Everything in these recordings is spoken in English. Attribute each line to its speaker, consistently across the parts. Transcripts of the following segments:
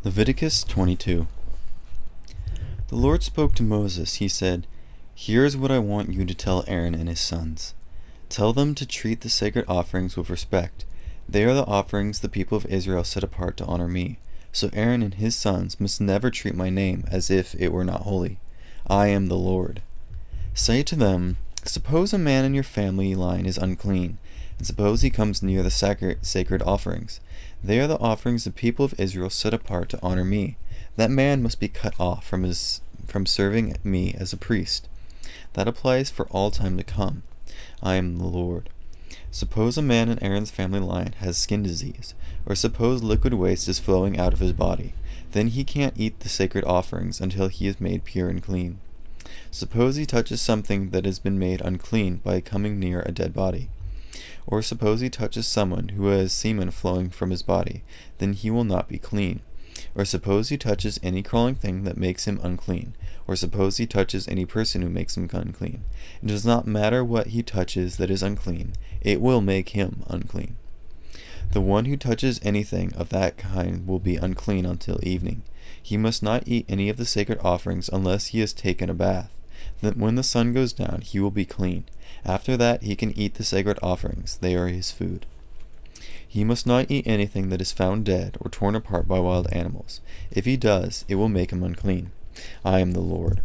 Speaker 1: Leviticus 22. The Lord spoke to Moses. He said, "Here is what I want you to tell Aaron and his sons. Tell them to treat the sacred offerings with respect. They are the offerings the people of Israel set apart to honor me. So Aaron and his sons must never treat my name as if it were not holy. I am the Lord. Say to them, suppose a man in your family line is unclean, and suppose he comes near the sacred offerings. They are the offerings the people of Israel set apart to honor me. That man must be cut off from serving me as a priest. That applies for all time to come. I am the Lord. Suppose a man in Aaron's family line has skin disease, or suppose liquid waste is flowing out of his body. Then he can't eat the sacred offerings until he is made pure and clean. Suppose he touches something that has been made unclean by coming near a dead body. Or suppose he touches someone who has semen flowing from his body, then he will not be clean. Or suppose he touches any crawling thing that makes him unclean. Or suppose he touches any person who makes him unclean. It does not matter what he touches that is unclean, it will make him unclean. The one who touches anything of that kind will be unclean until evening. He must not eat any of the sacred offerings unless he has taken a bath. Then when the sun goes down, he will be clean. After that he can eat the sacred offerings. They are his food. He must not eat anything that is found dead or torn apart by wild animals. If he does, it will make him unclean. I am the Lord.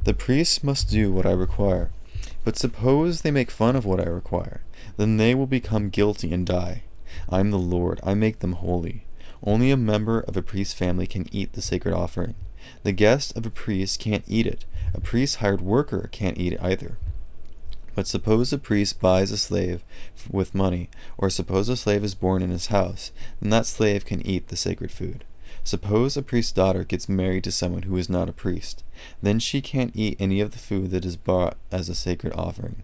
Speaker 1: The priests must do what I require. But suppose they make fun of what I require, then they will become guilty and die. I am the Lord. I make them holy. Only a member of a priest's family can eat the sacred offering. The guest of a priest can't eat it. A priest's hired worker can't eat it either. But suppose a priest buys a slave with money, or suppose a slave is born in his house, then that slave can eat the sacred food. Suppose a priest's daughter gets married to someone who is not a priest, then she can't eat any of the food that is brought as a sacred offering.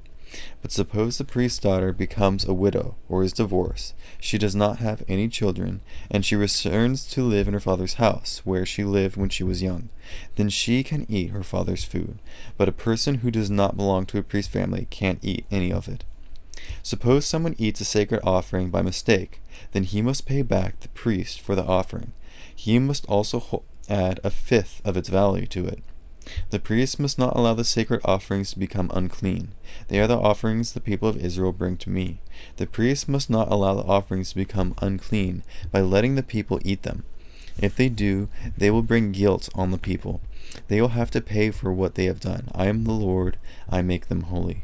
Speaker 1: But suppose the priest's daughter becomes a widow or is divorced, she does not have any children, and she returns to live in her father's house, where she lived when she was young. Then she can eat her father's food, but a person who does not belong to a priest family can't eat any of it. Suppose someone eats a sacred offering by mistake, then he must pay back the priest for the offering. He must also add a fifth of its value to it. The priest must not allow the sacred offerings to become unclean. They are the offerings the people of Israel bring to me. The priest must not allow the offerings to become unclean by letting the people eat them. If they do, they will bring guilt on the people. They will have to pay for what they have done. I am the Lord. I make them holy.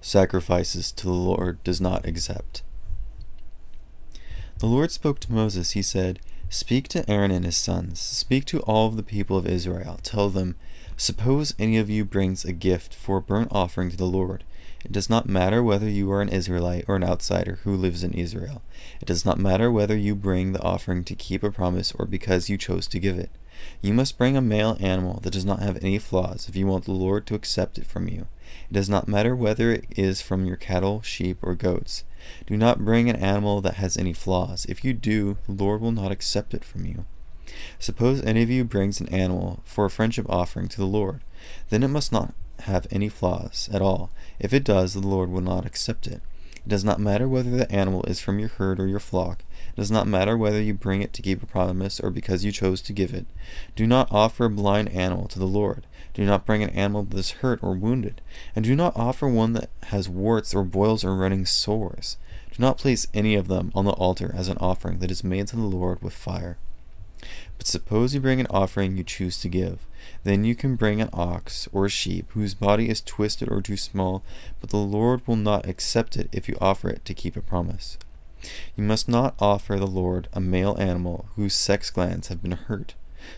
Speaker 1: Sacrifices to the Lord does not accept. The Lord spoke to Moses. He said, "Speak to Aaron and his sons. Speak to all of the people of Israel. Tell them, suppose any of you brings a gift for a burnt offering to the Lord. It does not matter whether you are an Israelite or an outsider who lives in Israel. It does not matter whether you bring the offering to keep a promise or because you chose to give it. You must bring a male animal that does not have any flaws if you want the Lord to accept it from you. It does not matter whether it is from your cattle, sheep, or goats. Do not bring an animal that has any flaws. If you do, the Lord will not accept it from you. Suppose any of you brings an animal for a friendship offering to the Lord. Then it must not have any flaws at all. If it does, the Lord will not accept it. It does not matter whether the animal is from your herd or your flock. It does not matter whether you bring it to keep a promise or because you chose to give it. Do not offer a blind animal to the Lord. Do not bring an animal that is hurt or wounded. And do not offer one that has warts or boils or running sores. Do not place any of them on the altar as an offering that is made to the Lord with fire. But suppose you bring an offering you choose to give. Then you can bring an ox or a sheep whose body is twisted or too small, but the Lord will not accept it if you offer it to keep a promise. You must not offer the Lord a male animal whose sex glands have been hurt.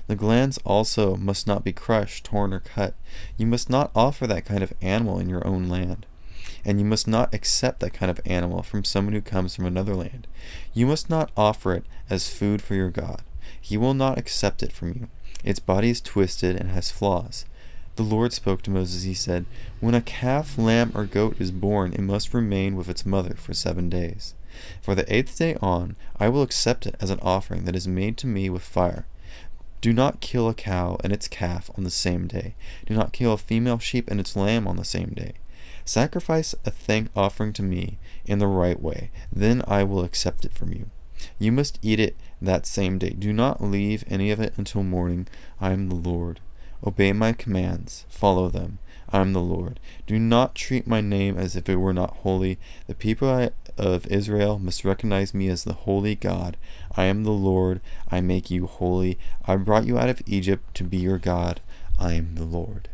Speaker 1: The glands also must not be crushed, torn, or cut. You must not offer that kind of animal in your own land. And you must not accept that kind of animal from someone who comes from another land. You must not offer it as food for your God. He will not accept it from you. Its body is twisted and has flaws. The Lord spoke to Moses. He said, "When a calf, lamb, or goat is born, it must remain with its mother for 7 days. For the 8th day on, I will accept it as an offering that is made to me with fire. Do not kill a cow and its calf on the same day. Do not kill a female sheep and its lamb on the same day. Sacrifice a thank offering to me in the right way, then I will accept it from you. You must eat it that same day. Do not leave any of it until morning. I am the Lord. Obey my commands. Follow them. I am the Lord. Do not treat my name as if it were not holy. The people of Israel must recognize me as the holy God. I am the Lord. I make you holy. I brought you out of Egypt to be your God. I am the Lord.